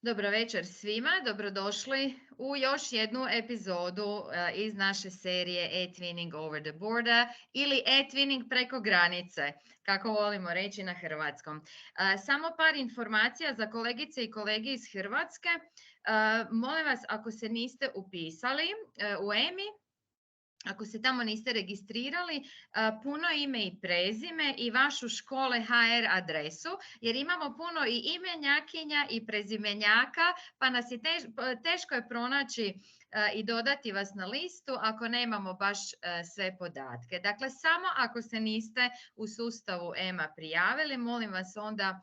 Dobro večer svima, dobrodošli u još jednu epizodu iz naše serije eTwinning over the border ili eTwinning preko granice, kako volimo reći na hrvatskom. Samo par informacija za kolegice i kolege iz Hrvatske. Molim vas, ako se niste upisali u EMI, ako se tamo niste registrirali, puno ime i prezime i vašu škole HR adresu, jer imamo puno i imenjakinja i prezimenjaka, pa nas je teško je pronaći i dodati vas na listu ako nemamo baš sve podatke. Dakle, samo ako se niste u sustavu EMA prijavili, molim vas onda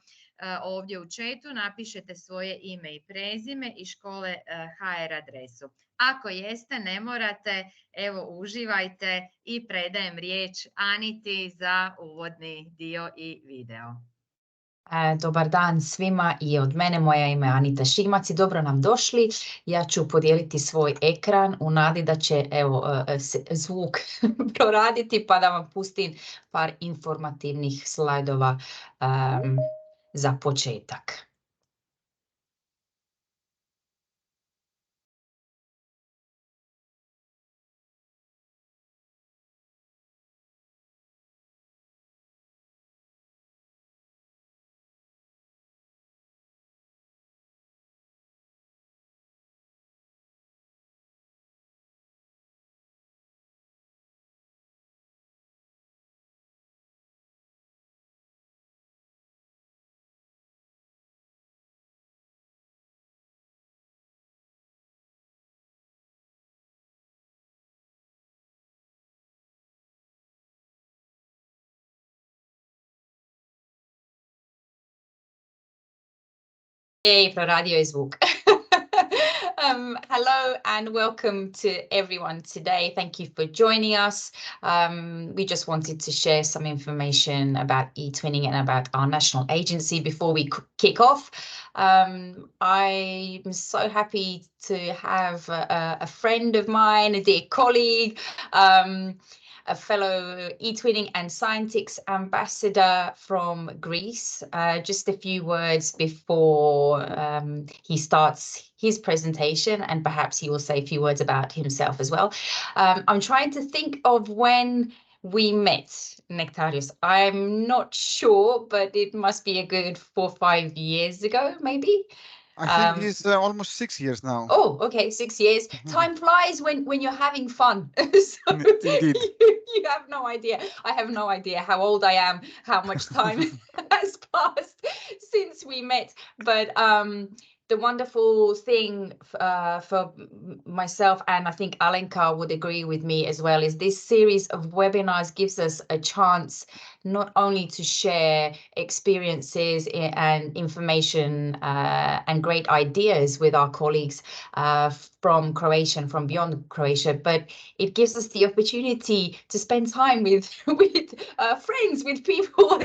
ovdje u chatu napišete svoje ime i prezime i škole HR adresu. Ako jeste, ne morate, evo uživajte i predajem riječ Aniti za uvodni dio i video. Dobar dan svima i od mene, moje ime je Anita Šimac i dobro nam došli. Ja ću podijeliti svoj ekran u nadi da će zvuk proraditi pa da vam pustim par informativnih slajdova za početak. Proradio je zvuk. Hello and welcome to everyone today. Thank you for joining us. We just wanted to share some information about eTwinning and about our national agency before we kick off. I'm so happy to have a friend of mine, a dear colleague, a fellow eTwinning and Scientix ambassador from Greece. Just a few words before he starts his presentation, and perhaps he will say a few words about himself as well. I'm trying to think of when we met, Nektarios. I'm not sure, but it must be a good 4 or 5 years ago, maybe. I think it's almost 6 years now. Oh, okay, 6 years. Time flies when you're having fun. So Indeed. You have no idea. I have no idea how old I am, how much time has passed since we met. But the wonderful thing for myself, and I think Alenka would agree with me as well, is this series of webinars gives us a chance not only to share experiences and information and great ideas with our colleagues from Croatia and from beyond Croatia, but it gives us the opportunity to spend time with friends, with people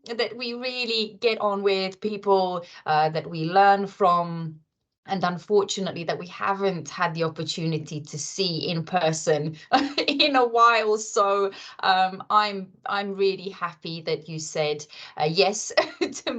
that we really get on with, people that we learn from, and unfortunately that we haven't had the opportunity to see in person in a while. So I'm really happy that you said yes to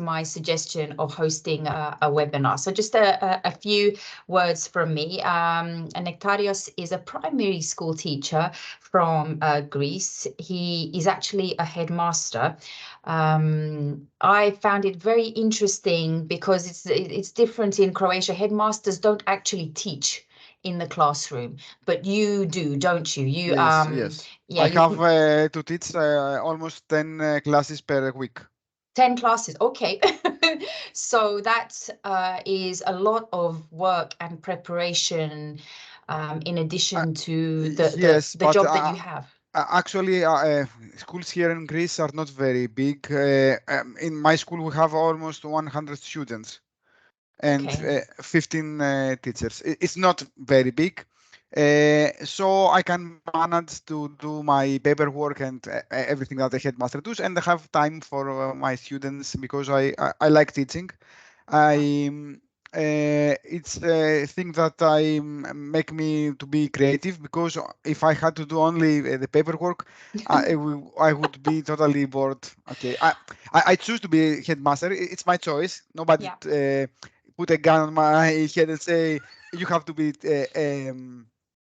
my suggestion of hosting a webinar. So just a few words from me. Nektarios is a primary school teacher from Greece. He is actually a headmaster. I found it very interesting because it's different in Croatia. Headmasters don't actually teach in the classroom, but you do, don't you? You yes. Yeah, I have to teach almost 10 classes per week. 10 classes, okay. So that is a lot of work and preparation in addition to the job that you have. Actually, schools here in Greece are not very big. In my school, we have almost 100 students and 15 teachers. It's not very big. So I can manage to do my paperwork and everything that the headmaster does, and I have time for my students because I like teaching. it's a thing that make me to be creative, because if I had to do only the paperwork, I would be totally bored. Okay, I choose to be headmaster. It's my choice. Nobody put a gun on my head and say you have to be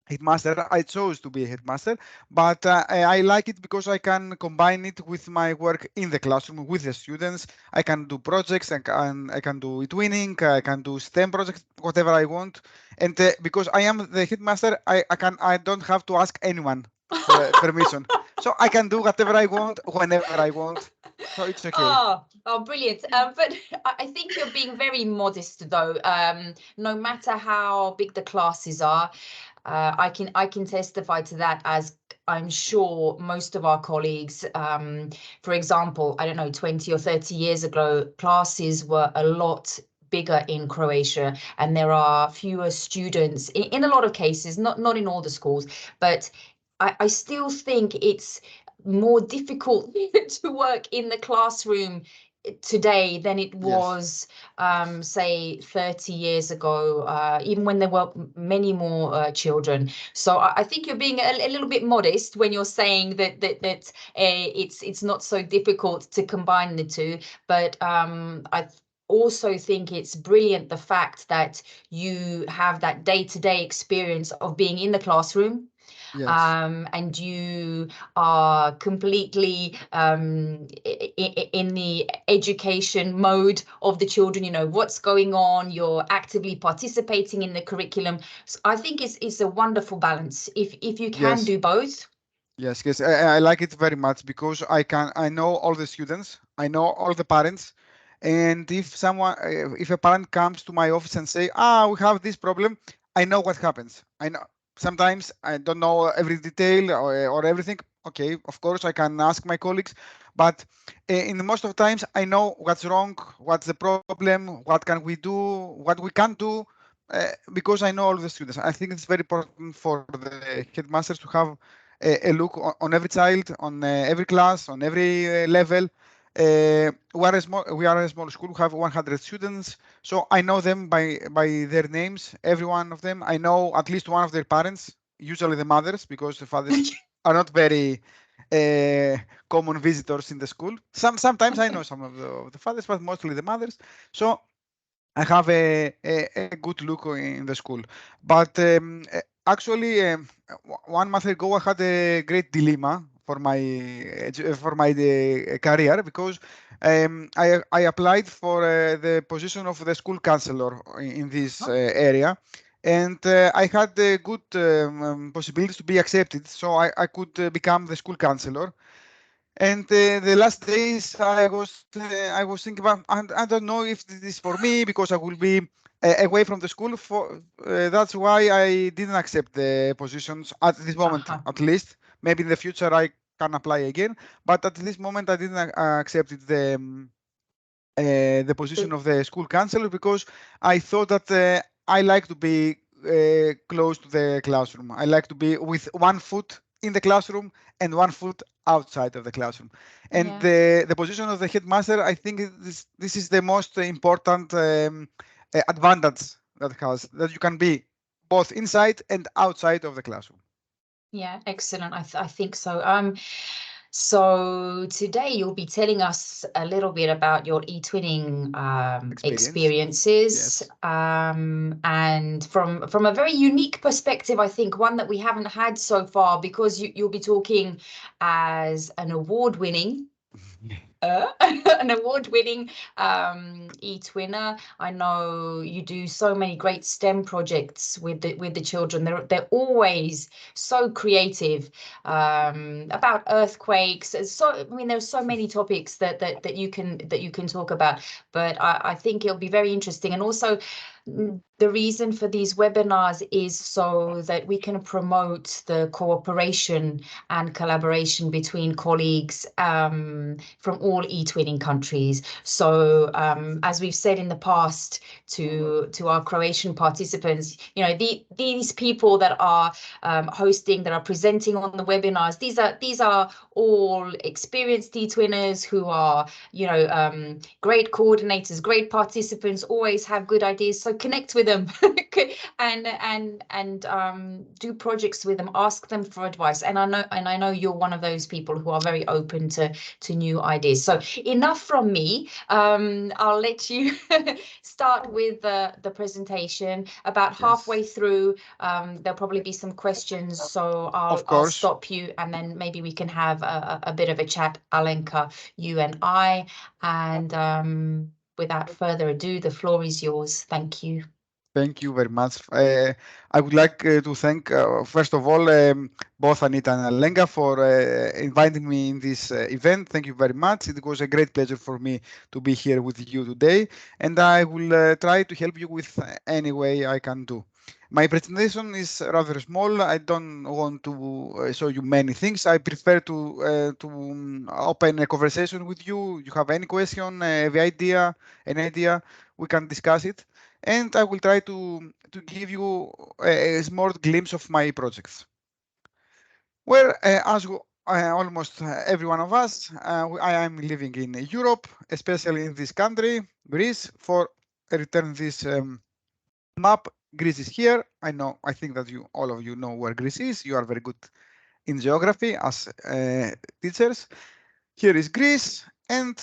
headmaster. I chose to be a headmaster, but I like it because I can combine it with my work in the classroom with the students. I can do projects, I can do eTwinning, I can do STEM projects, whatever I want. And because I am the headmaster, I don't have to ask anyone for permission. So I can do whatever I want, whenever I want. So it's okay. Oh, brilliant. But I think you're being very modest, though. No matter how big the classes are, I can testify to that, as I'm sure most of our colleagues, for example, I don't know, 20 or 30 years ago, classes were a lot bigger in Croatia, and there are fewer students in a lot of cases, not in all the schools, but I still think it's more difficult to work in the classroom today than it was, say, 30 years ago, even when there were many more children. So I think you're being a little bit modest when you're saying that it's not so difficult to combine the two. But I also think it's brilliant, the fact that you have that day-to-day experience of being in the classroom. Yes. And you are completely in the education mode of the children. You know what's going on. You're actively participating in the curriculum. So I think it's a wonderful balance if you can do both. Yes, I like it very much, because I know all the students, I know all the parents, and if a parent comes to my office and say, we have this problem, I know what happens. I know. Sometimes I don't know every detail or everything. Okay, of course I can ask my colleagues, but in most of the times I know what's wrong, what's the problem, what can we do, what we can't do, because I know all the students. I think it's very important for the headmasters to have a look on every child, on every class, on every level. We are a small school. We have 100 students, so I know them by their names, every one of them. I know at least one of their parents, usually the mothers, because the fathers are not very common visitors in the school. Sometimes I know some of the fathers, but mostly the mothers. So I have a good look in the school. But actually, 1 month ago, I had a great dilemma for my career, because I applied for the position of the school counselor in this area, and I had good possibilities to be accepted, so I could become the school counselor. And the last days I was thinking about, I don't know if this is for me, because I will be away from the school. That's why I didn't accept the positions at this moment, at least. Maybe in the future I can apply again, but at this moment I didn't accept the position of the school counselor, because I thought that I like to be close to the classroom. I like to be with one foot in the classroom and one foot outside of the classroom. And the position of the headmaster, I think this is the most important advantage that you can be both inside and outside of the classroom. Yeah, excellent. I think so. So today you'll be telling us a little bit about your eTwinning experiences, and from a very unique perspective, I think one that we haven't had so far, because you'll be talking as an award-winning eTwinner. I know you do so many great STEM projects with the children. They're always so creative, about earthquakes. So I mean, there's so many topics that you can talk about. But I think it'll be very interesting. And also, the reason for these webinars is so that we can promote the cooperation and collaboration between colleagues from all eTwinning countries. So as we've said in the past to our Croatian participants, you know, these people that are hosting, that are presenting on the webinars, these are all experienced eTwinners who are, you know, great coordinators, great participants, always have good ideas. So connect with them and do projects with them, ask them for advice. And I know you're one of those people who are very open to new ideas. So enough from me. I'll let you start with the presentation. About halfway through, there'll probably be some questions. So I'll stop you, and then maybe we can have a bit of a chat, Alenka, you and I. And without further ado, the floor is yours. Thank you. Thank you very much. I would like to thank, first of all, both Anita and Alenka for inviting me in this event. Thank you very much. It was a great pleasure for me to be here with you today, and I will try to help you with any way I can do. My presentation is rather small. I don't want to show you many things. I prefer to open a conversation with you. You have any question, an idea, we can discuss it. And I will try to give you a small glimpse of my projects. Well, as almost every one of us, I am living in Europe, especially in this country, Greece. For return this map, Greece is here. I think that all of you know where Greece is. You are very good in geography as teachers. Here is Greece, and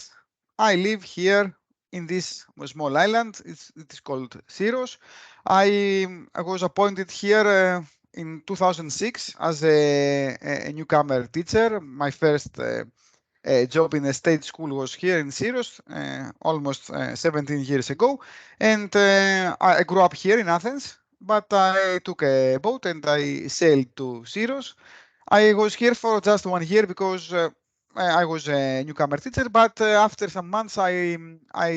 I live here in this small island. It is called Syros. I was appointed here in 2006 as a newcomer teacher. My first job in a state school was here in Syros almost 17 years ago. And I grew up here in Athens, but I took a boat and I sailed to Syros. I was here for just 1 year because I was a newcomer teacher, but after some months I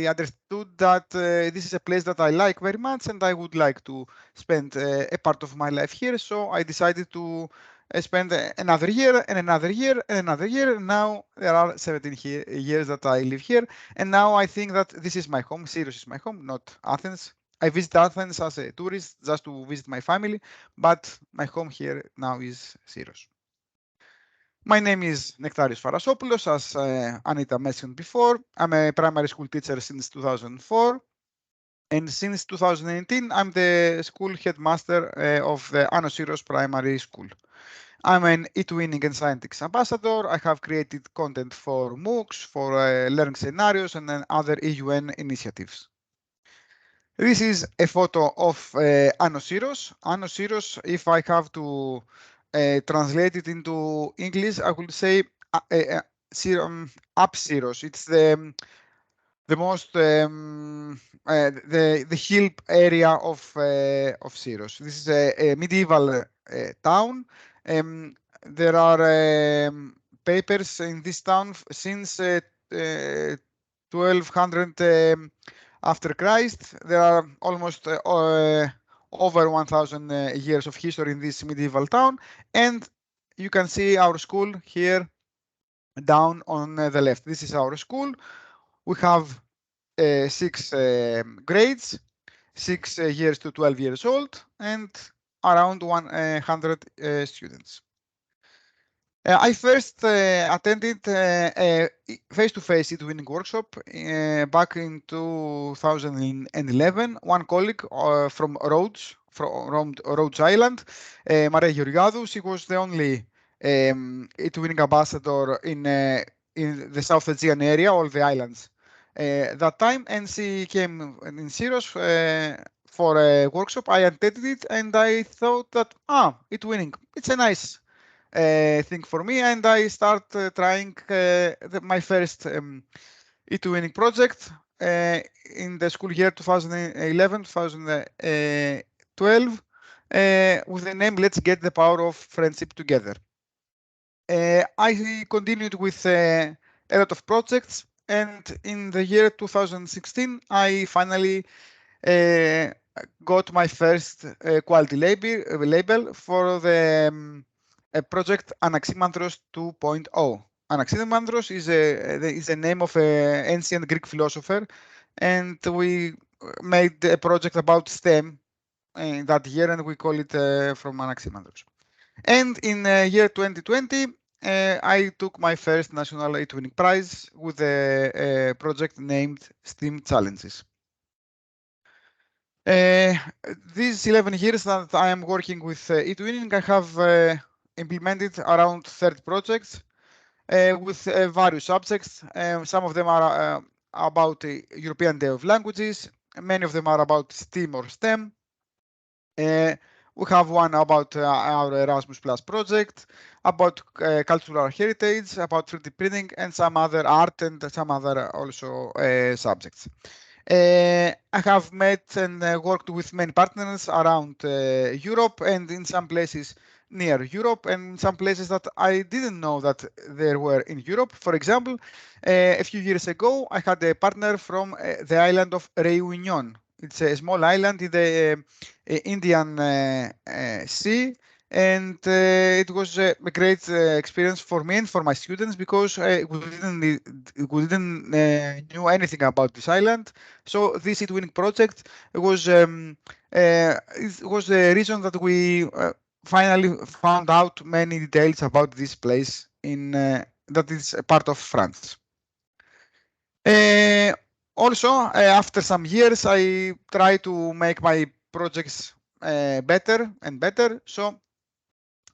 understood that this is a place that I like very much and I would like to spend a part of my life here. So I decided to spend another year and another year and another year. And now there are 17 years that I live here. And now I think that this is my home. Syros is my home, not Athens. I visit Athens as a tourist just to visit my family, but my home here now is Syros. My name is Nektarios Farasopoulos, as Anita mentioned before. I'm a primary school teacher since 2004. And since 2018, I'm the school headmaster of the Syros Primary School. I'm an eTwinning and Scientix ambassador. I have created content for MOOCs, for learning scenarios, and then other EUN initiatives. This is a photo of Syros. Syros, if I have to translate it into English, I would say up Syros. It's the most the hill area of Syros. This is a medieval town. There are papers in this town since 1200 after Christ. There are almost over 1,000 years of history in this medieval town, and you can see our school here down on the left. This is our school. We have 6 grades, 6 years to 12 years old, and around 100 students. I first attended a face-to-face eTwinning workshop back in 2011. One colleague from Rhodes Island, Maria Georgiadou, she was the only eTwinning ambassador in the South Aegean area, all the islands that time, and she came in Syros for a workshop. I attended it, and I thought that eTwinning, it's a nice thing for me, and I start trying my first eTwinning project in the school year 2011-2012 with the name Let's Get the Power of Friendship Together. I continued with a lot of projects, and in the year 2016 I finally got my first quality label for the project Anaximandros 2.0. Anaximandros is the name of an ancient Greek philosopher, and we made a project about STEM in that year, and we call it from Anaximandros. And in year 2020, I took my first national eTwinning prize with a project named STEAM Challenges. These 11 years that I am working with eTwinning, I have implemented around 30 projects with various subjects. Some of them are about the European Day of Languages. Many of them are about STEAM or STEM. We have one about our Erasmus Plus project, about cultural heritage, about 3D printing, and some other art and some other also subjects. I have met and worked with many partners around Europe and in some places near Europe and some places that I didn't know that there were in Europe. For example, a few years ago, I had a partner from the island of Réunion. It's a small island in the Indian Sea, and it was a great experience for me and for my students because we didn't knew anything about this island. So this eTwinning project was the reason that we finally found out many details about this place in that is a part of France. Also, after some years, I try to make my projects better and better. So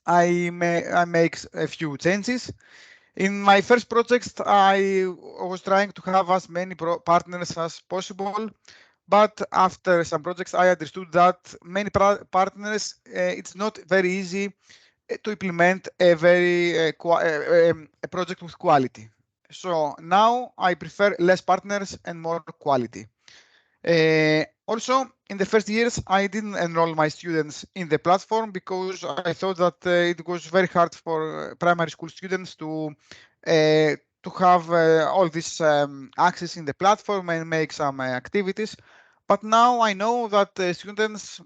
I make a few changes. In my first project, I was trying to have as many partners as possible. But after some projects, I understood that many partners, it's not very easy to implement a a project with quality. So now I prefer less partners and more quality. Also, in the first years, I didn't enroll my students in the platform because I thought that it was very hard for primary school students to have all this access in the platform and make some activities. But now I know that students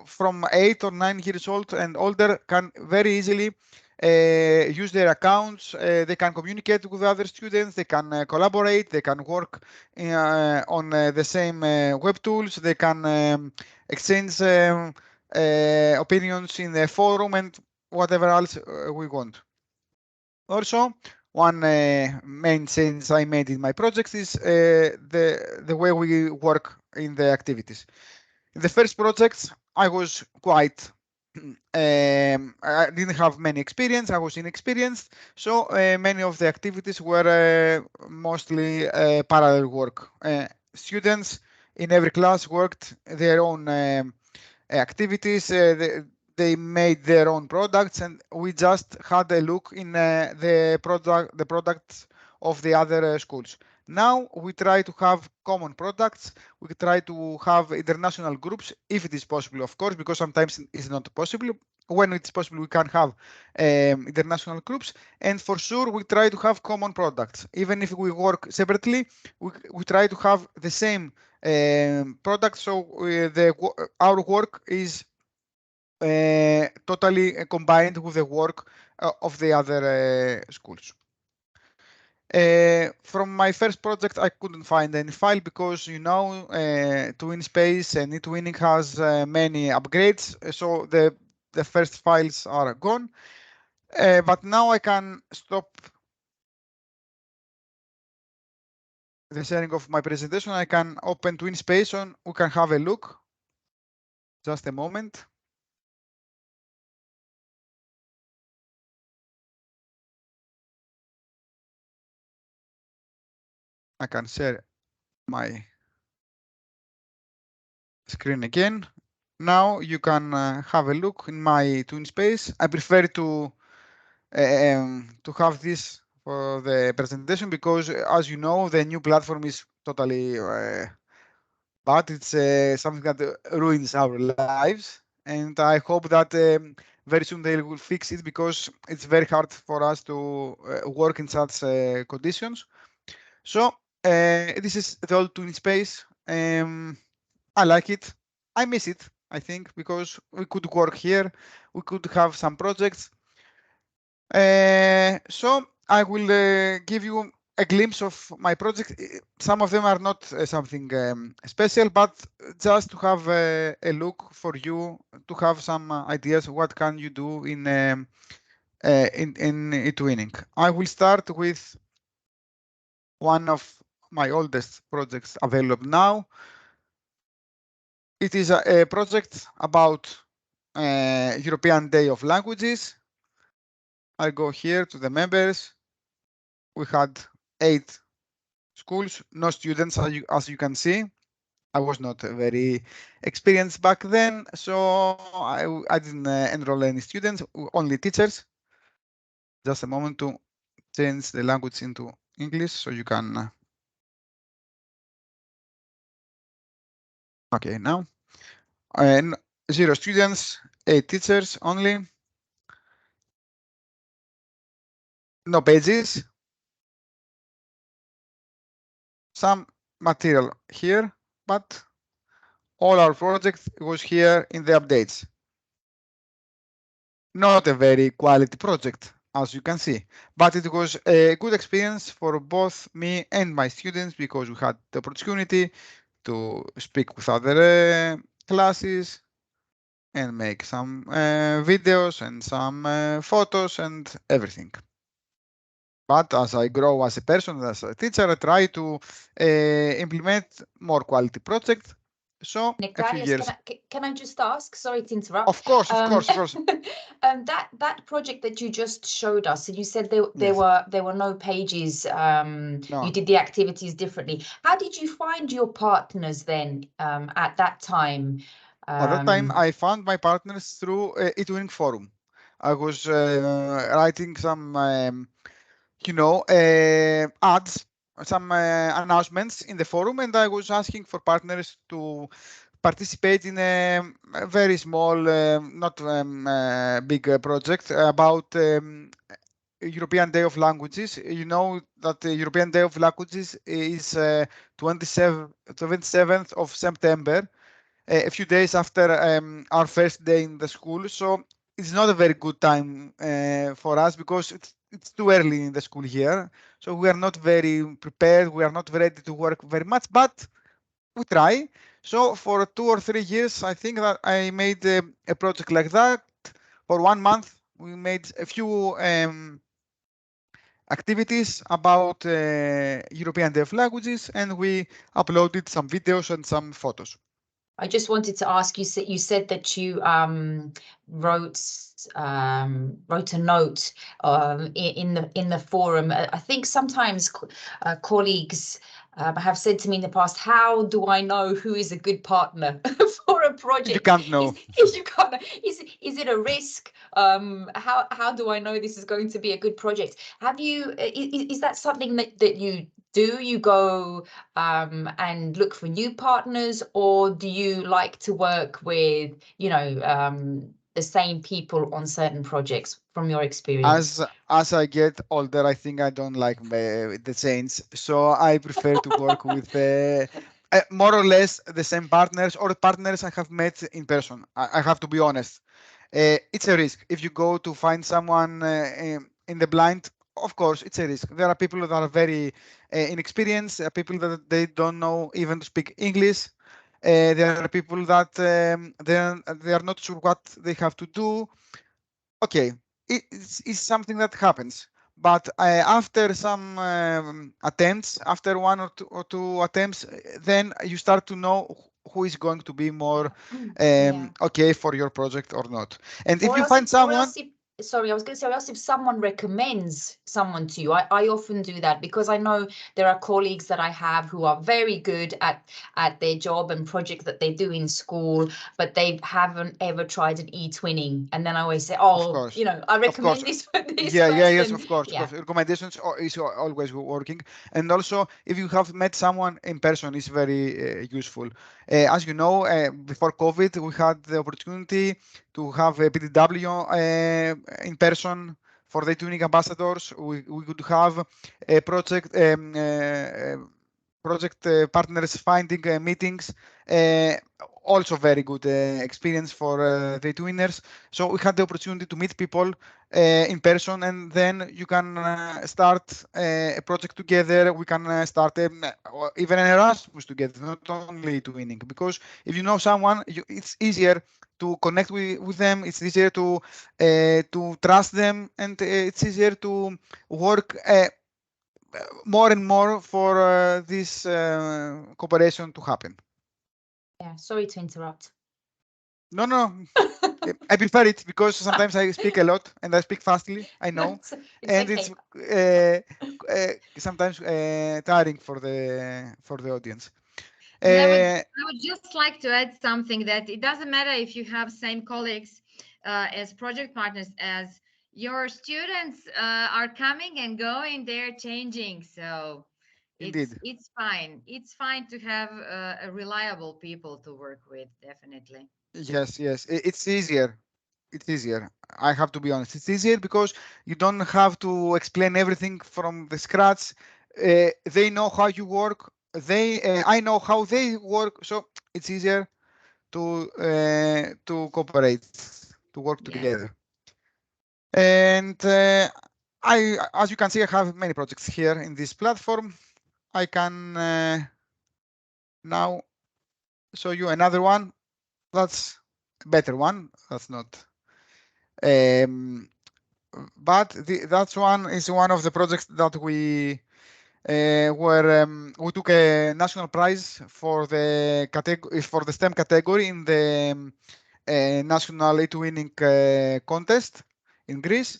from 8 or 9 years old and older can very easily use their accounts. They can communicate with other students. They can collaborate. They can work on the same web tools. They can exchange opinions in the forum and whatever else we want. Also, one main change I made in my projects is the way we work in the activities. In the first projects, I was quite I didn't have many experience. I was inexperienced, so many of the activities were mostly parallel work. Students in every class worked their own activities. They made their own products, and we just had a look in the products of the other schools. Now we try to have common products. We try to have international groups if it is possible, of course, because sometimes it's not possible. When it's possible, we can have international groups, and for sure we try to have common products. Even if we work separately, we try to have the same product, so our work is totally combined with the work of the other schools. From my first project, I couldn't find any file because, you know, TwinSpace and eTwinning has many upgrades, so the first files are gone. But now I can stop the sharing of my presentation. I can open TwinSpace and we can have a look. Just a moment. I can share my screen again. Now you can have a look in my TwinSpace. I prefer to have this for the presentation because, as you know, the new platform is totally bad. It's something that ruins our lives, and I hope that very soon they will fix it because it's very hard for us to work in such conditions. So this is the old TwinSpace. I like it. I miss it, I think, because we could work here. We could have some projects. So I will give you a glimpse of my project. Some of them are not something special, but just to have a look for you, to have some ideas what can you do in eTwinning. I will start with one of my oldest projects available now. It is a project about European Day of Languages. I go here to the members. We had 8 schools, no students, as you can see. I was not very experienced back then, so I didn't enroll any students, only teachers. Just a moment to change the language into English so you can. Okay, now. And 0 students, 8 teachers only. No pages. Some material here, but all our project was here in the updates. Not a very quality project, as you can see, but it was a good experience for both me and my students because we had the opportunity to speak with other classes and make some videos and some photos and everything. But as I grow as a person, as a teacher, I try to implement more quality projects. So a few years. Can I just ask? Sorry to interrupt. Of course, of course. That project that you just showed us, and you said there were no pages. No. You did the activities differently. How did you find your partners then at that time? At that time, I found my partners through eTwinning forum. I was writing some, ads, some announcements in the forum, and I was asking for partners to participate in a very small, not big project about European Day of Languages. You know that the European Day of Languages is 27th of September, a few days after our first day in the school. So it's not a very good time for us because it's too early in the school year. So we are not very prepared. We are not ready to work very much, but we try. So for 2 or 3 years, I think that I made a project like that. For 1 month, we made a few activities about European Day of Languages, and we uploaded some videos and some photos. I just wanted to ask you. You said that you wrote a note in the forum. I think sometimes colleagues have said to me in the past, "How do I know who is a good partner for a project?" You can't know. You can't know. Is it a risk? How do I know this is going to be a good project? Have you? Is that something that you do? You go and look for new partners, or do you like to work with, the same people on certain projects from your experience? As I get older, I think I don't like the change, so I prefer to work with more or less the same partners or partners I have met in person. I have to be honest. It's a risk. If you go to find someone in the blind, of course, it's a risk. There are people that are very inexperienced, people that they don't know even to speak English. There are people that they are not sure what they have to do. Okay, it's something that happens. But after some attempts, after 1 or 2 attempts, then you start to know who is going to be more okay for your project or not. And if you find someone. Sorry, I was going to say, else if someone recommends someone to you, I often do that because I know there are colleagues that I have who are very good at their job and project that they do in school, but they haven't ever tried an eTwinning. And then I always say, oh, I recommend this for this person. Yes, of course. Recommendations is always working. And also, if you have met someone in person, it's very useful. As you know, before COVID, we had the opportunity to have a PDW in person for the eTwinning ambassadors. We could have a project partners finding meetings also very good experience for the eTwinners. So we had the opportunity to meet people in person, and then you can start a project together. We can start or even an Erasmus together, not only eTwinning, because if you know someone, it's easier to connect with them. It's easier to trust them, and it's easier to work more and more for this cooperation to happen. Yeah, sorry to interrupt. No, no, I prefer it because sometimes I speak a lot and I speak fastly. I know, and okay. it's sometimes tiring for the audience. I would just like to add something, that it doesn't matter if you have same colleagues as project partners, as your students are coming and going, they're changing. So Indeed. it's fine. It's fine to have reliable people to work with, definitely. Yes, yes, it's easier. It's easier. I have to be honest. It's easier because you don't have to explain everything from the scratch. They know how you work. I know how they work. So it's easier to cooperate, to work Yeah. together. And as you can see, I have many projects here in this platform. I can now show you another one. That's a better one. That's not. But that one is one of the projects that we we took a national prize for the category, for the STEM category in the national eTwinning contest in Greece.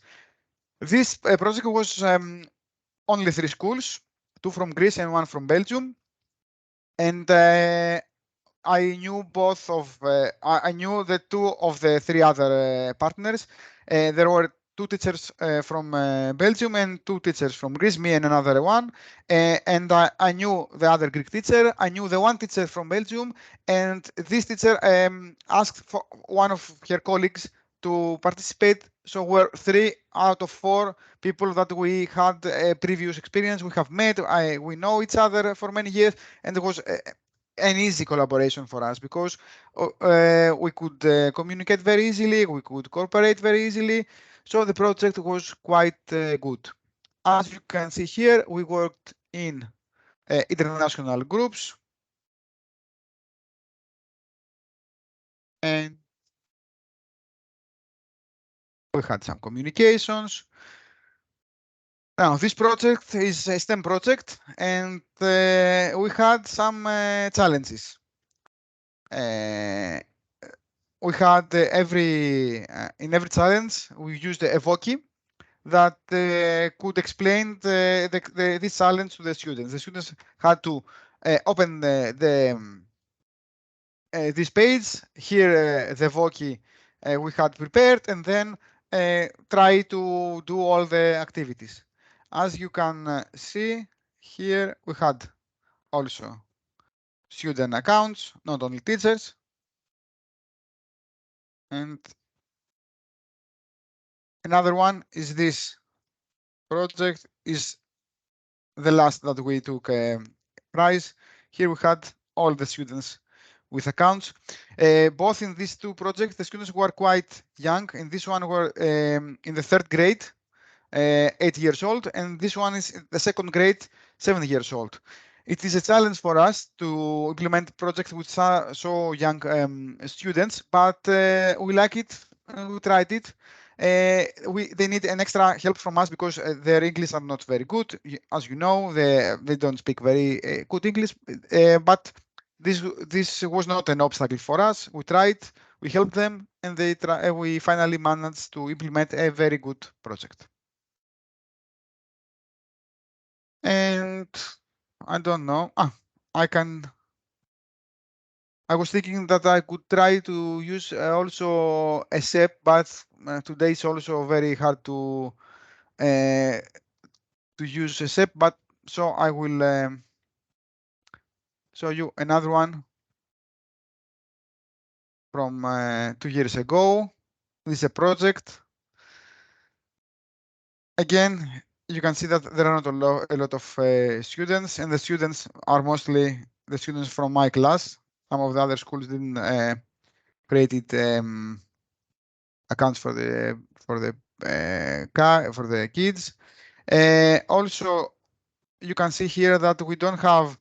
This project was only 3 schools, 2 from Greece and 1 from Belgium, and I knew both of I knew the 2 of the 3 other partners. There were 2 teachers from Belgium and 2 teachers from Greece, me and another one. And I knew the other Greek teacher. I knew the one teacher from Belgium, and this teacher asked for one of her colleagues to participate. So we're 3 out of 4 people that we had a previous experience. We have met. We know each other for many years, and it was an easy collaboration for us because we could communicate very easily, we could cooperate very easily. So the project was quite good. As you can see here, we worked in international groups. And we had some communications. Now, this project is a STEM project, and we had some challenges. We had in every challenge, we used a Evoki that could explain this challenge to the students. The students had to open this page. Here, the Evoki we had prepared, and then try to do all the activities. As you can see here, we had also student accounts, not only teachers. And another one is this project is the last that we took a prize. Here we had all the students with accounts. Both in these 2 projects, the students were quite young. In this one were in the 3rd grade, 8 years old, and this one is the 2nd grade, 7 years old. It is a challenge for us to implement projects with so young students, but we like it. We tried it. They need an extra help from us because their English are not very good. As you know, they don't speak very good English. But this was not an obstacle for us. We tried, we helped them, and we finally managed to implement a very good project. And I don't know. I was thinking that I could try to use also a SEP, but today it's also very hard to use a SEP. But so I will show you another one from 2 years ago. This is a project. Again, you can see that there are not a lot of students, and the students are mostly the students from my class. Some of the other schools didn't create accounts for the kids. Also, you can see here that we don't have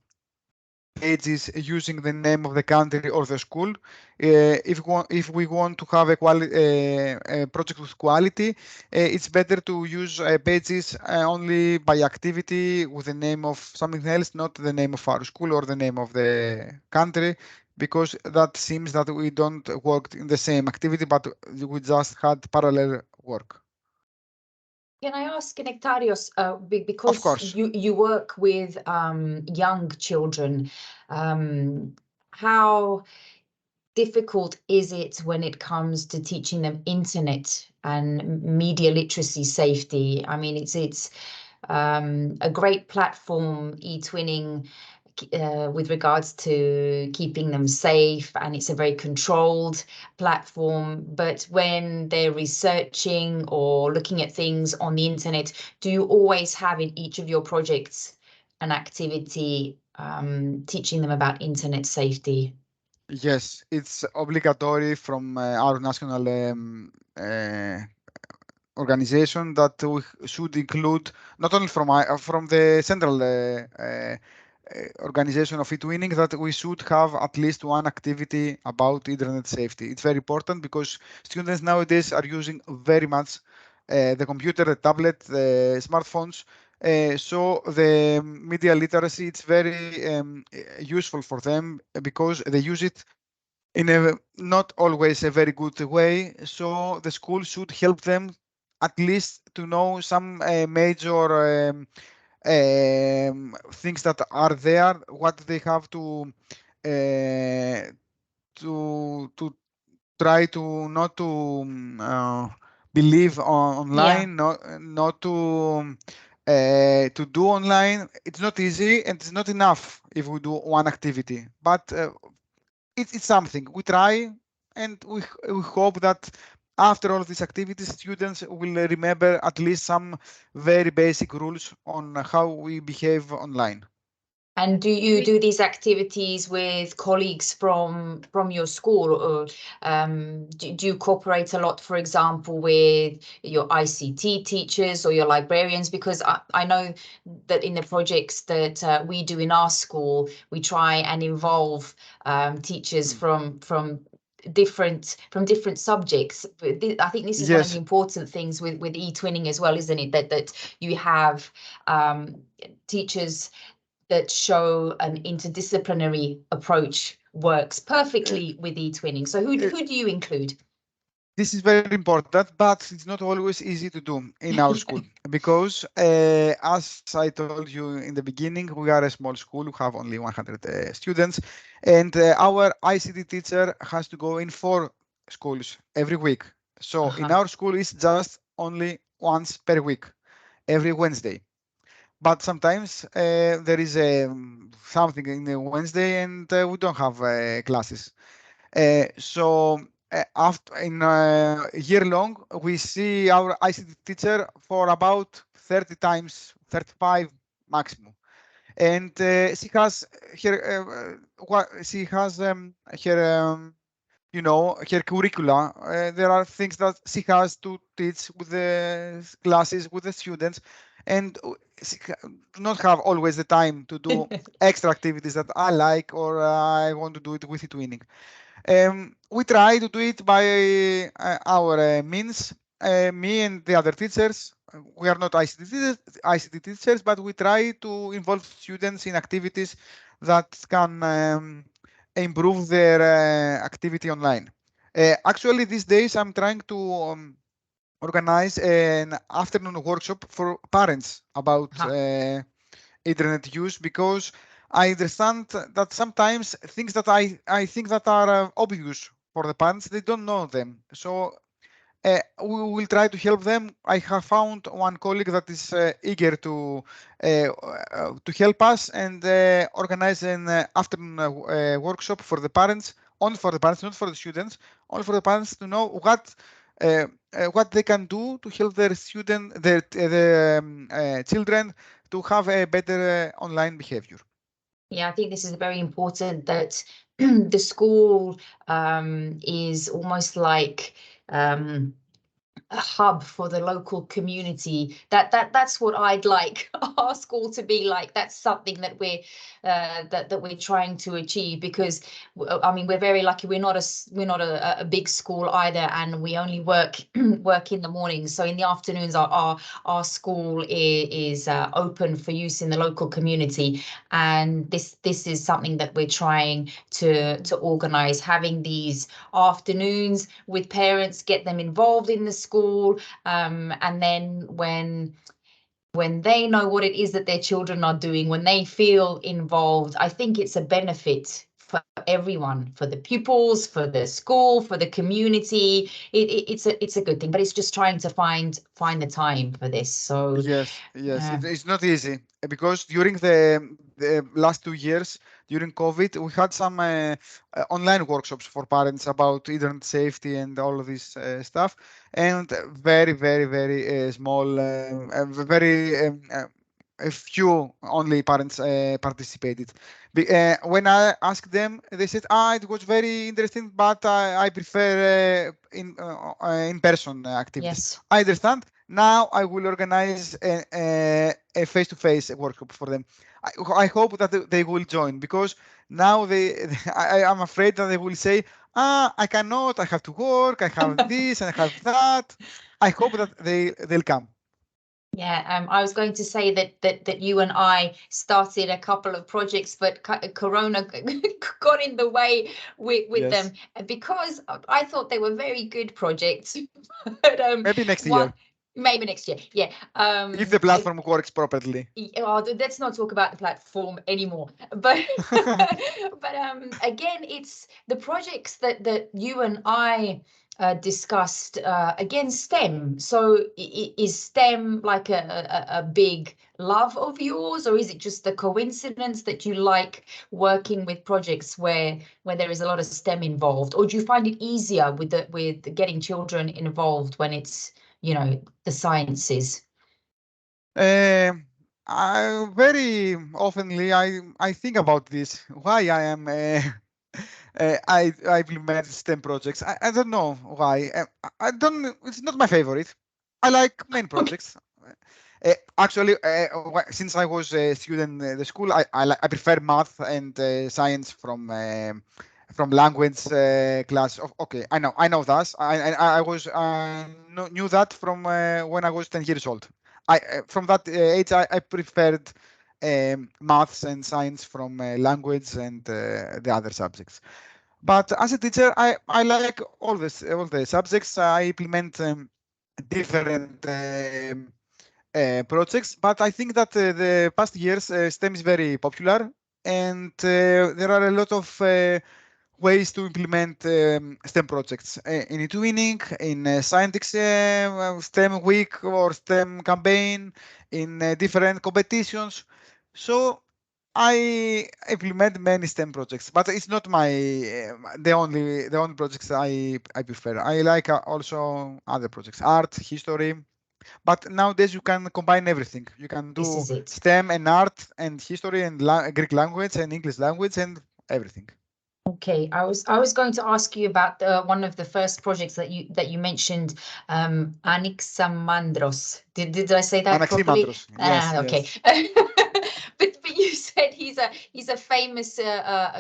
pages using the name of the country or the school. If we want to have a project with quality, it's better to use pages only by activity with the name of something else, not the name of our school or the name of the country, because that seems that we don't work in the same activity, but we just had parallel work. Can I ask, Nektarios, because Of course. you work with young children, how difficult is it when it comes to teaching them internet and media literacy safety? I mean, it's a great platform, eTwinning, with regards to keeping them safe, and it's a very controlled platform. But when they're researching or looking at things on the internet, do you always have in each of your projects an activity teaching them about internet safety? Yes, it's obligatory from our national organization that we should include, not only from the central organization of eTwinning, that we should have at least one activity about internet safety. It's very important because students nowadays are using very much the computer, the tablet, the smartphones. So the media literacy, it's very useful for them because they use it in a not always a very good way. So the school should help them at least to know some major things that are there, what they have to try to not to believe online, not to do online. It's not easy and it's not enough if we do one activity, but it's something we try, and we hope that after all of these activities, students will remember at least some very basic rules on how we behave online. And do you do these activities with colleagues from your school, or do you cooperate a lot, for example, with your ICT teachers or your librarians? Because I know that in the projects that we do in our school, we try and involve teachers from different subjects. I think this is one of the important things with eTwinning as well, isn't it? That you have teachers that show an interdisciplinary approach works perfectly with eTwinning. So who do you include? This is very important, but it's not always easy to do in our school because, as I told you in the beginning, we are a small school. We have only 100 students, and our ICT teacher has to go in 4 schools every week. So in our school, it's just only once per week, every Wednesday. But sometimes there is something in the Wednesday and we don't have classes. So after in a year long, we see our ICT teacher for about 30 times, 35 maximum. And she has her, her curricula. There are things that she has to teach with the classes, with the students, and she do not have always the time to do extra activities that I like or I want to do it with eTwinning. We try to do it by our means, me and the other teachers. We are not ICT teachers, but we try to involve students in activities that can improve their activity online. Actually, these days I'm trying to organize an afternoon workshop for parents about internet use, because I understand that sometimes things that I think that are obvious for the parents, they don't know them. So we will try to help them. I have found one colleague that is eager to help us and organize an afternoon workshop for the parents, only for the parents, not for the students, only for the parents to know what they can do to help their children to have a better online behavior. Yeah, I think this is very important, that the school is almost like a hub for the local community. That's what I'd like our school to be like. That's something that we're trying to achieve, because I mean, we're very lucky. We're not a big school either, and we only work in the mornings. So in the afternoons, our school is open for use in the local community, and this is something that we're trying to organize, having these afternoons with parents, get them involved in the school, and then when they know what it is that their children are doing, when they feel involved, I think it's a benefit for everyone, for the pupils, for the school, for the community. It's a good thing, but it's just trying to find the time for this. So yes, it's not easy, because during the last 2 years, during COVID, we had some online workshops for parents about internet safety and all of this stuff, and very, very, very small, very a few only parents participated. When I asked them, they said, it was very interesting, but I prefer in-person activities. Yes. I understand. Now I will organize a face-to-face workshop for them. I hope that they will join, because now I am afraid that they will say, I cannot, I have to work, I have this and I have that. I hope that they'll come. Yeah, I was going to say that you and I started a couple of projects, but Corona got in the way with them, because I thought they were very good projects. But, maybe next year. Maybe next year, yeah. If the platform works properly. Let's not talk about the platform anymore. But but again, it's the projects that you and I discussed, again, STEM. So is STEM like a big love of yours, or is it just a coincidence that you like working with projects where there is a lot of STEM involved, or do you find it easier with getting children involved when it's, you know, the sciences? I very oftenly I think about this, why I am I implement STEM projects. I don't know why. I don't. It's not my favorite. I like main projects. Actually, since I was a student in the school, I prefer math and science from language class. Okay, I know that. I was knew that from when I was 10 years old. From that age I preferred maths and science from language and the other subjects. But as a teacher, I like all the subjects. I implement different projects, but I think that the past years STEM is very popular, and there are a lot of ways to implement STEM projects in eTwinning, in scientific STEM week or STEM campaign, in different competitions. So I implement many STEM projects, but it's not my the only projects I prefer. I like also other projects, art, history. But nowadays you can combine everything. You can do STEM and art and history and Greek language and English language and everything. Okay, I was going to ask you about one of the first projects that you mentioned, Anaximandros. Did I say that properly? Yes. Okay. Yes. But you said he's a famous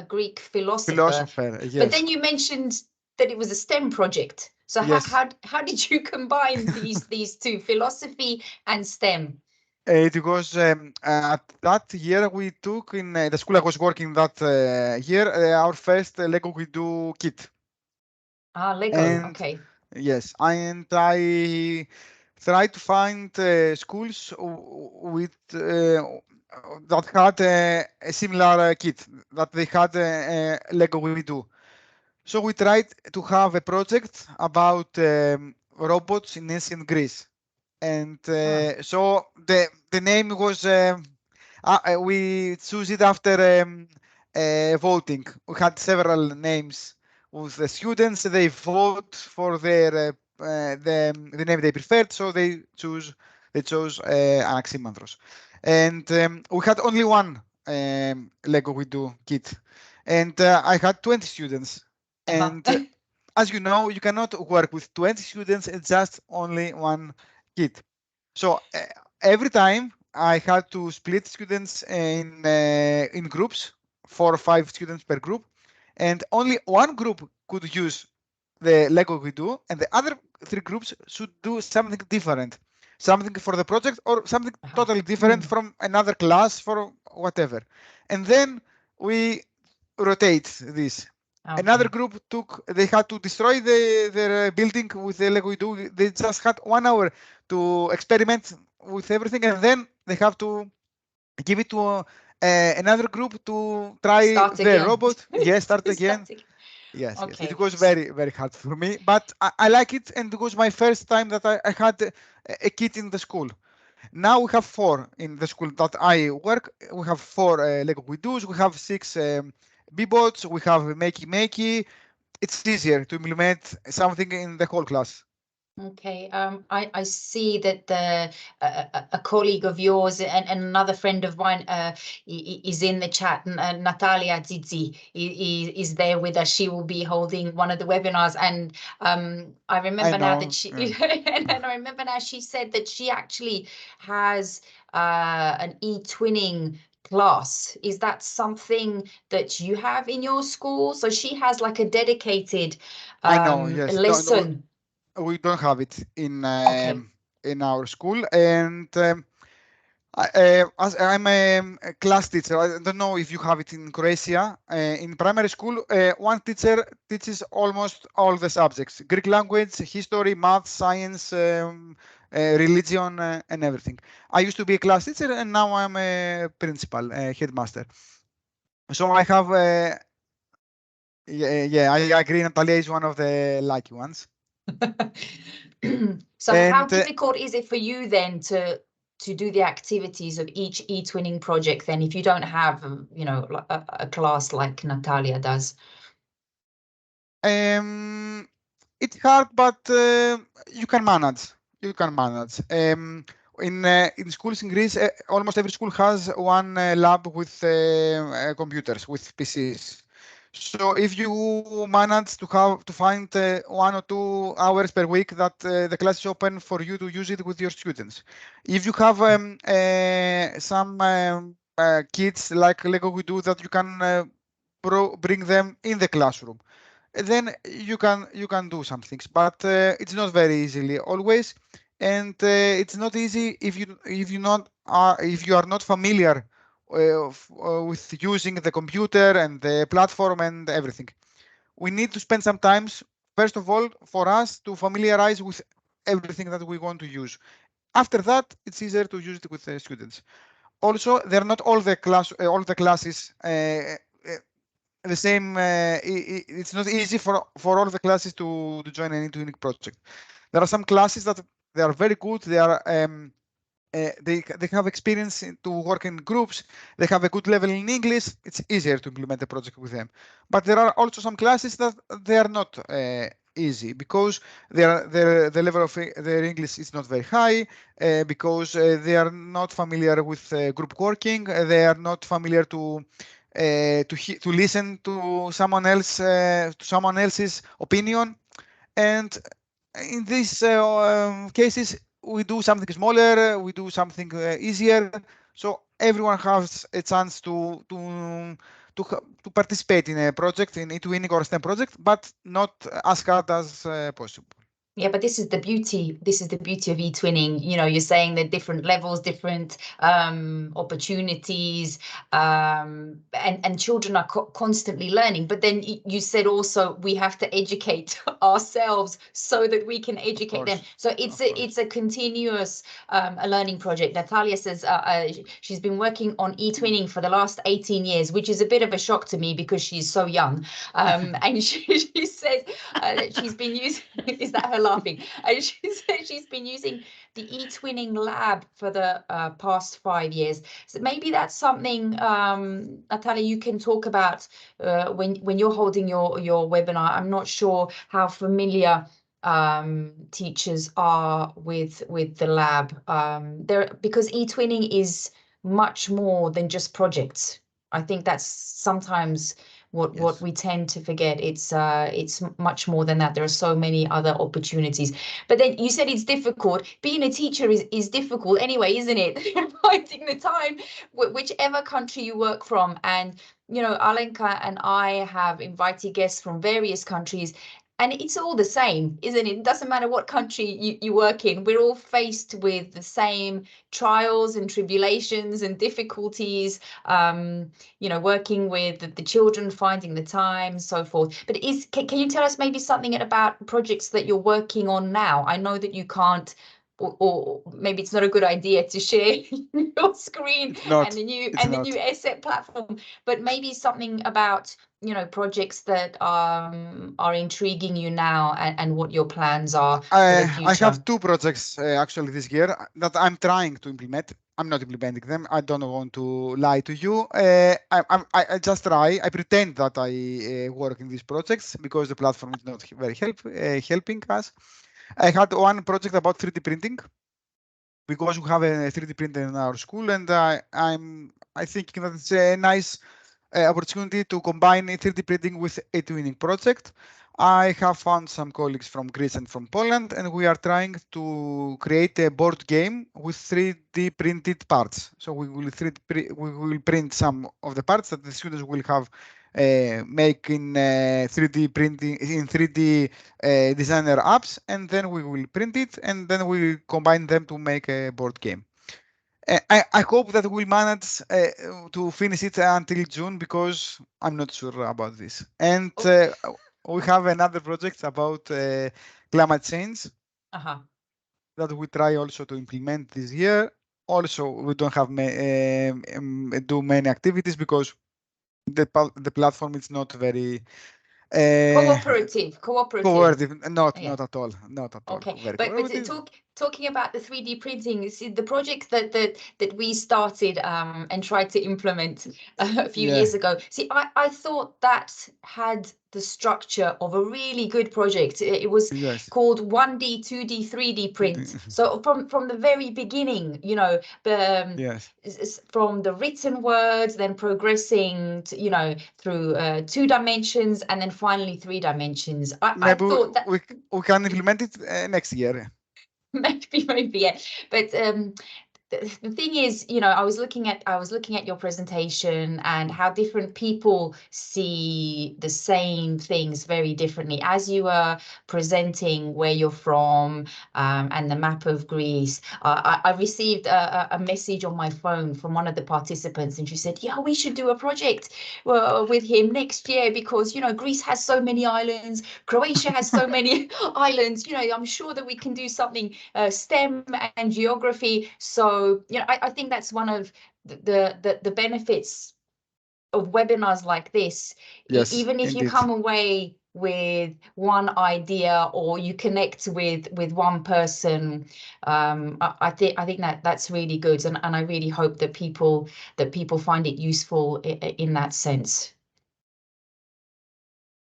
Greek philosopher. Yes. But then you mentioned that it was a STEM project. So yes. how did you combine these two, philosophy and STEM? It was at that year we took in the school I was working that year our first Lego We Do kit. Lego. And, okay. Yes, and I tried to find schools with that had a similar kit, that they had Lego We Do. So we tried to have a project about robots in ancient Greece. And so the name was we choose it after voting. We had several names with the students. They vote for their the name they preferred, so they chose Anaximandros. And we had only one Lego We Do kit, and I had 20 students. Uh-huh. And as you know, you cannot work with 20 students and just only one kid. So every time I had to split students in groups, 4 or 5 students per group, and only one group could use the Lego we do, and the other 3 groups should do something different, something for the project or something totally different from another class for whatever. And then we rotate this. Okay. Another group they had to destroy their building with the Lego we do. They just had 1 hour to experiment with everything, and then they have to give it to another group to try Start the again. robot. Yes, start again. Yes, Okay. yes. It was very, very hard for me, but I like it, and it was my first time that I had a kid in the school. Now we have 4 in the school that I work. We have 4 Lego we do's. We have 6 B-bots. We have Makey. It's easier to implement something in the whole class. Okay, I see that a colleague of yours and another friend of mine is in the chat, and Natalia Zizi is there with us. She will be holding one of the webinars, and I remember now that she and I remember now she said that she actually has an eTwinning class. Is that something that you have in your school? So she has like a dedicated I know, yes. lesson. We don't have it in our school, and as I'm a class teacher, I don't know if you have it in Croatia. In primary school, one teacher teaches almost all the subjects: Greek language, history, math, science, religion, and everything. I used to be a class teacher, and now I'm a principal, headmaster. So I have, yeah, I agree. Natalia is one of the lucky ones. So how difficult is it for you then to do the activities of each eTwinning project then, if you don't have a class like Natalia does? It's hard, but you can manage. You can manage. In schools in Greece, almost every school has one lab with computers, with PCs. So if you manage to find 1 or 2 hours per week that the class is open for you to use it with your students. If you have some kids like Lego we do that you can bring them in the classroom, then you can do some things, but it's not very easily always, and it's not easy if you are not familiar with using the computer and the platform and everything. We need to spend some time, first of all, for us to familiarize with everything that we want to use. After that, it's easier to use it with the students. Also, they're not all the classes the same. It's not easy for all the classes to join an eTwinning project. There are some classes that they are very good. They are they have experience to work in groups. They have a good level in English. It's easier to implement a project with them. But there are also some classes that they are not easy because the level of their English is not very high, because they are not familiar with group working. They are not familiar to listen to someone else's opinion, and in these cases we do something smaller, we do something easier, so everyone has a chance to participate in a project, in eTwinning or STEM project, but not as hard as possible. Yeah, but this is the beauty. This is the beauty of eTwinning. You know, you're saying that different levels, different opportunities, and children are constantly learning. But then you said also we have to educate ourselves so that we can educate them. So it's a continuous a learning project. Natalia says she's been working on eTwinning for the last 18 years, which is a bit of a shock to me because she's so young. And she says that she's been using. Is that her laughing? And she said she's been using the eTwinning lab for the past 5 years. So maybe that's something, Natalia, you can talk about when you're holding your webinar. I'm not sure how familiar teachers are with the lab because eTwinning is much more than just projects. I think that's sometimes what we tend to forget. It's much more than that. There are so many other opportunities. But then you said it's difficult. Being a teacher is difficult anyway, isn't it? Finding the time, whichever country you work from. And you know, Alenka and I have invited guests from various countries, and it's all the same, isn't it? It doesn't matter what country you work in. We're all faced with the same trials and tribulations and difficulties, you know, working with the children, finding the time, so forth. But can you tell us maybe something about projects that you're working on now? I know that you can't, or maybe it's not a good idea to share your screen and the new ESSET platform, but maybe something about, you know, projects that are intriguing you now, and what your plans are for the future. I have 2 projects actually this year that I'm trying to implement. I'm not implementing them. I don't want to lie to you. I just try. I pretend that I work in these projects because the platform is not very helping us. I had one project about 3D printing because we have a 3D printer in our school, and I think that it's a nice opportunity to combine 3D printing with eTwinning project. I have found some colleagues from Greece and from Poland, and we are trying to create a board game with 3D printed parts. So we will print some of the parts that the students will have make in 3D printing in 3D designer apps, and then we will print it, and then we will combine them to make a board game. I hope that we'll manage to finish it until June, because I'm not sure about this. And we have another project about climate change that we try also to implement this year. Also, we don't have do many activities because the platform is not very cooperative. Not at all. Okay, but talking about the 3D printing, see, the project that we started and tried to implement a few years ago. See, I thought that had the structure of a really good project. It was called 1D, 2D, 3D print. So from the very beginning, you know, from the written words, then progressing to, you know, through 2 dimensions, and then finally 3 dimensions. I thought that we can implement it next year. Maybe, yeah. But the thing is, you know, I was looking at your presentation and how different people see the same things very differently. As you were presenting where you're from and the map of Greece, I received a message on my phone from one of the participants, and she said, yeah, we should do a project with him next year, because, you know, Greece has so many islands, Croatia has so many islands, you know, I'm sure that we can do something STEM and geography. So, you know, I think that's one of the benefits of webinars like this. Even if you come away with one idea, or you connect with one person, I think that's really good, and I really hope that people find it useful in that sense.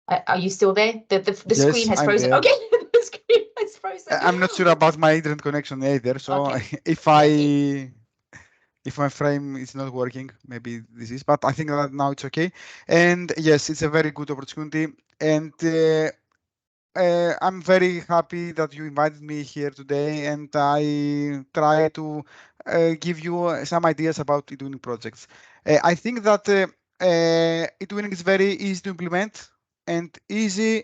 Are you still there? The screen has frozen. Okay. The screen has frozen. I'm not sure about my internet connection either, so if my frame is not working, maybe this is, but I think that now it's okay. And yes, it's a very good opportunity, and I'm very happy that you invited me here today, and I try to give you some ideas about eTwinning projects. I think that eTwinning is very easy to implement and easy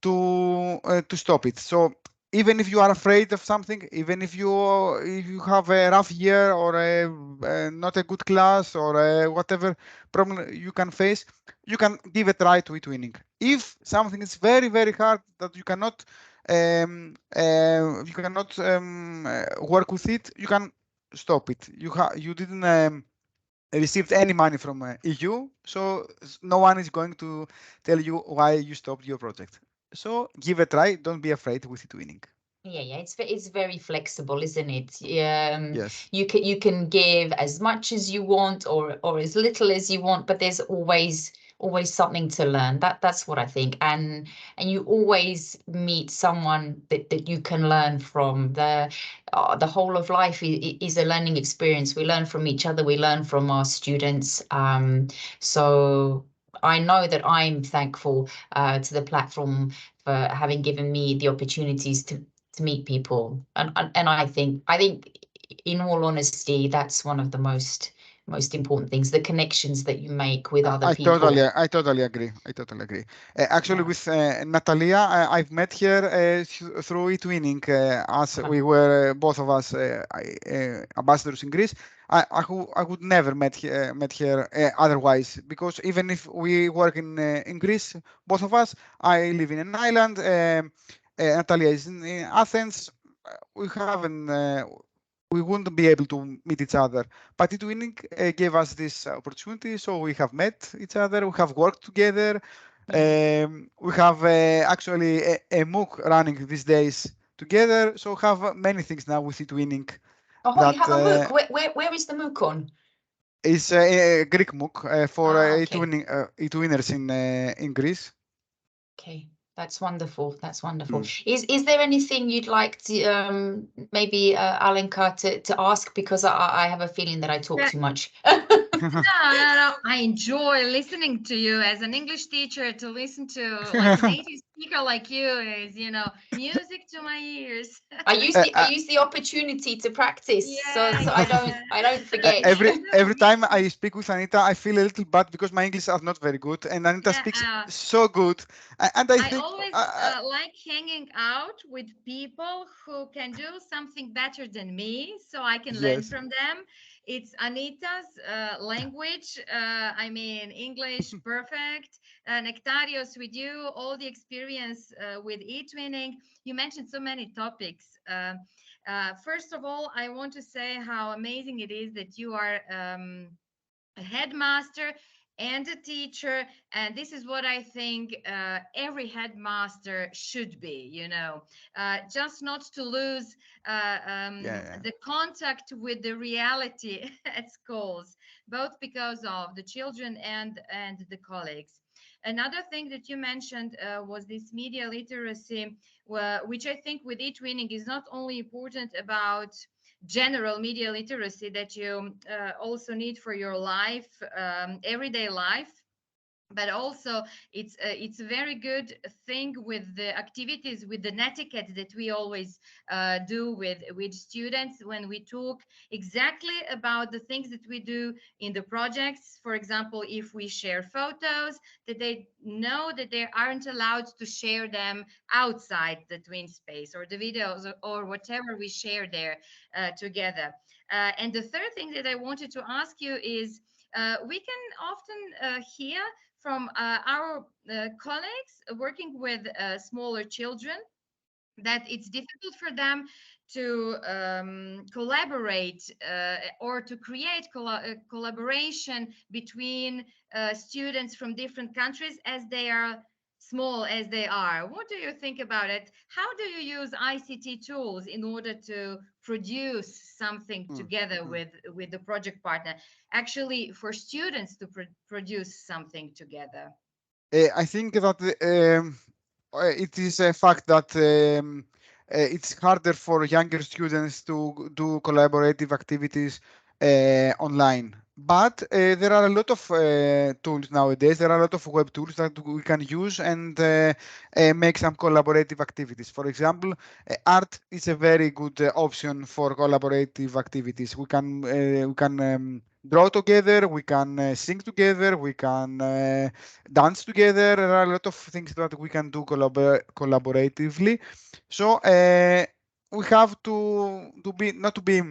to stop it. So even if you are afraid of something, even if you have a rough year, or not a good class, or whatever problem you can face, you can give a try to eTwinning. If something is very, very hard that you cannot work with it, you can stop it. You didn't received any money from EU, so no one is going to tell you why you stopped your project. So give a try. Don't be afraid with eTwinning. Yeah, it's very flexible, isn't it? Yes. You can give as much as you want, or as little as you want, but there's always something to learn. That's what I think, and you always meet someone that you can learn from. The whole of life is a learning experience. We learn from each other. We learn from our students. So I know that I'm thankful to the platform for having given me the opportunities to meet people, and I think in all honesty, that's one of the most important things, the connections that you make with other people. I totally agree. Actually, with Natalia, I've met her through eTwinning, as we were both of us ambassadors in Greece. I would never met her otherwise, because even if we work in Greece, both of us, I live in an island. Natalia is in Athens. We wouldn't be able to meet each other, but eTwinning gave us this opportunity, so we have met each other, we have worked together. We have actually a MOOC running these days together, so have many things now with eTwinning. Oh, that, you have a MOOC. Where is the MOOC on? It's a Greek MOOC for eTwinners in Greece. Okay. That's wonderful. That's wonderful. Is there anything you'd like to maybe Alenka to ask, because I have a feeling that I talk too much. No. I enjoy listening to you as an English teacher. To listen to like a native speaker like you is, music to my ears. I use the opportunity to practice, so I don't forget. Every time I speak with Anita, I feel a little bad because my English is not very good, and Anita speaks so good. And I think always like hanging out with people who can do something better than me, so I can learn from them. It's Anita's language. English, perfect. Nektarios, with you, all the experience with eTwinning. You mentioned so many topics. First of all, I want to say how amazing it is that you are a headmaster and a teacher, and this is what I think every headmaster should be, just not to lose the contact with the reality at schools, both because of the children and the colleagues. Another thing that you mentioned was this media literacy, which I think with eTwinning is not only important about general media literacy that you also need for your life, everyday life, but also it's a very good thing with the activities, with the netiquette that we always do with students when we talk exactly about the things that we do in the projects. For example, if we share photos, that they know that they aren't allowed to share them outside the twin space, or the videos or whatever we share there together. And the third thing that I wanted to ask you is, we can often hear from our colleagues working with smaller children that it's difficult for them to collaborate or to create collaboration between students from different countries as they are small as they are. What do you think about it? How do you use ICT tools in order to produce something together with the project partner, actually for students to produce something together? I think that it is a fact that it's harder for younger students to do collaborative activities online. But there are a lot of tools nowadays. There are a lot of web tools that we can use and make some collaborative activities. For example, art is a very good option for collaborative activities. We can draw together, we can sing together, we can dance together. There are a lot of things that we can do collaboratively. So we have to be not to be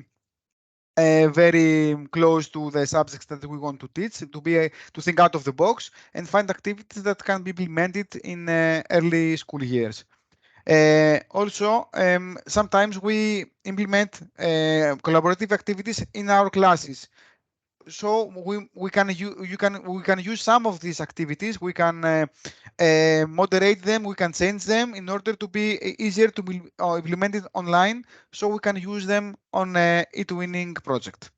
very close to the subjects that we want to teach, to think out of the box and find activities that can be implemented in early school years. Also, sometimes we implement collaborative activities in our classes. So we can use some of these activities. We can moderate them. We can change them in order to be easier to be implemented online. So we can use them on a eTwinning project.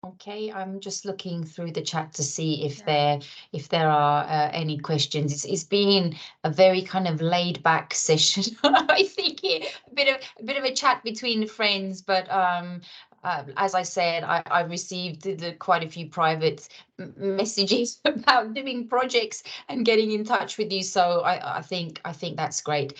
Okay, I'm just looking through the chat to see if there are any questions. It's been a very kind of laid back session. I think a bit of a chat between friends, but as I said, I received quite a few private messages about doing projects and getting in touch with you. So I think that's great.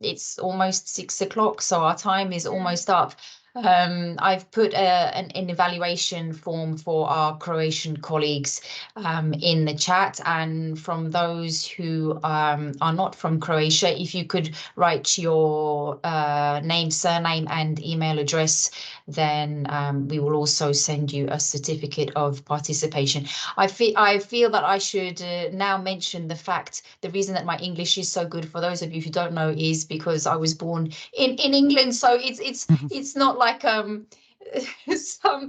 It's almost 6 o'clock, so our time is almost up. I've put an evaluation form for our Croatian colleagues in the chat, and from those who are not from Croatia, if you could write your name, surname and email address, then we will also send you a certificate of participation. I feel that I should now mention the reason that my English is so good, for those of you who don't know, is because I was born in England, so it's not like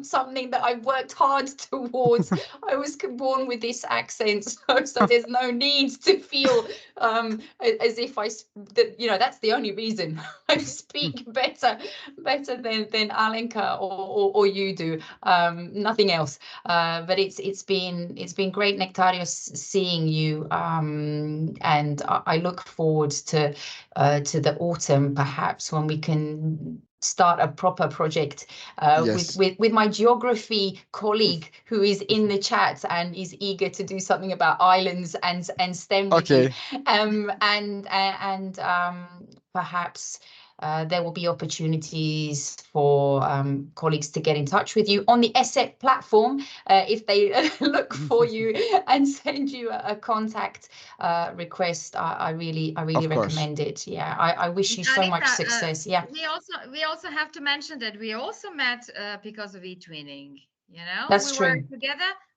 something that I worked hard towards. I was born with this accent, so there's no need to feel as if that's the only reason I speak better than Alenka or you do. Nothing else. But it's been great, Nektarios, seeing you, and I look forward to the autumn, perhaps, when we can start a proper project Yes. with my geography colleague who is in the chat and is eager to do something about islands and STEM with you. And perhaps there will be opportunities for colleagues to get in touch with you on the ESSEC platform if they look for you and send you a contact request. I really recommend it. Yeah, I wish you so much success. Yeah. We also have to mention that we also met because of eTwinning. That's true.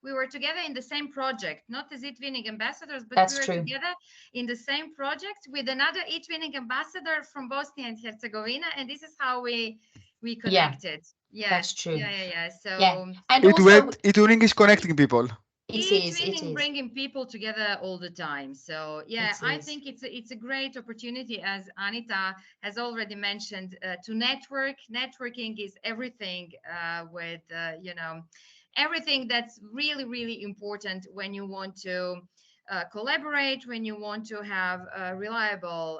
We were together in the same project, not as eTwinning ambassadors, but That's we were true. together in the same project with another eTwinning ambassador from Bosnia and Herzegovina, and this is how we connected. Yeah, that's true. Yeah. So yeah. And eTwinning is connecting people. eTwinning bringing people together all the time. So yeah, I think it's a great opportunity, as Anita has already mentioned, to network. Networking is everything with everything that's really, really important when you want to collaborate, when you want to have reliable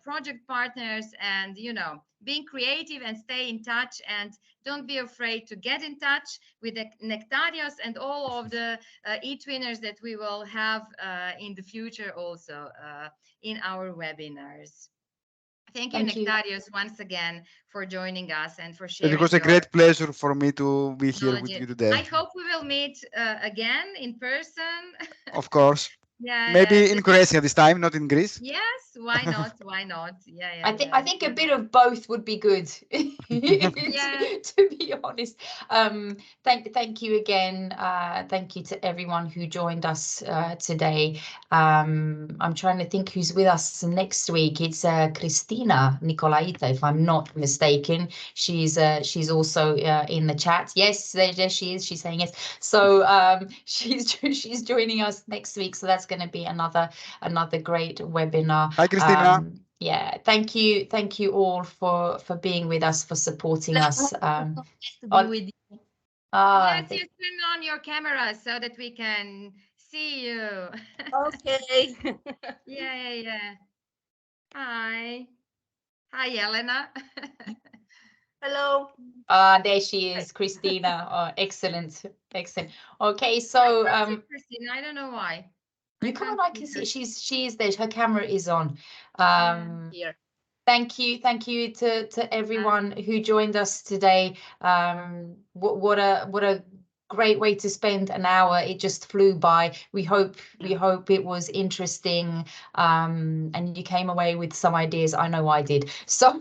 project partners, and being creative and stay in touch, and don't be afraid to get in touch with the Nektarios and all of the eTwinners that we will have in the future also in our webinars. Thank you, Nektarios, once again for joining us and for sharing. It was a great pleasure for me to be here with you today. I hope we will meet again in person. Of course. Yeah. Maybe in Croatia this time, not in Greece. Yes, why not? Why not? Yeah. I think a bit of both would be good. To be honest. Thank you again. Thank you to everyone who joined us today. I'm trying to think who's with us next week. It's Christina Nicolaita, if I'm not mistaken. She's also in the chat. Yes, there she is. She's saying yes. So she's joining us next week. So that's going to be another great webinar. Hi, Christina. Yeah, thank you all for being with us, for supporting us. Yes, you turn on your camera so that we can see you. Okay. Yeah. Hi, Elena. Hello. There she is, Christina. Oh, excellent. Okay, so Christina, I don't know why. You come on, I can see she is there. Her camera is on. Here. Thank you to everyone who joined us today. What a great way to spend an hour. It just flew by. We hope it was interesting, and you came away with some ideas. I know I did. So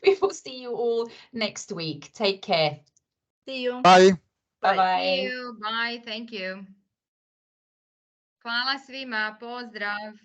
we will see you all next week. Take care. See you. Bye. Bye. See you. Bye. Thank you. Hvala svima. Pozdrav.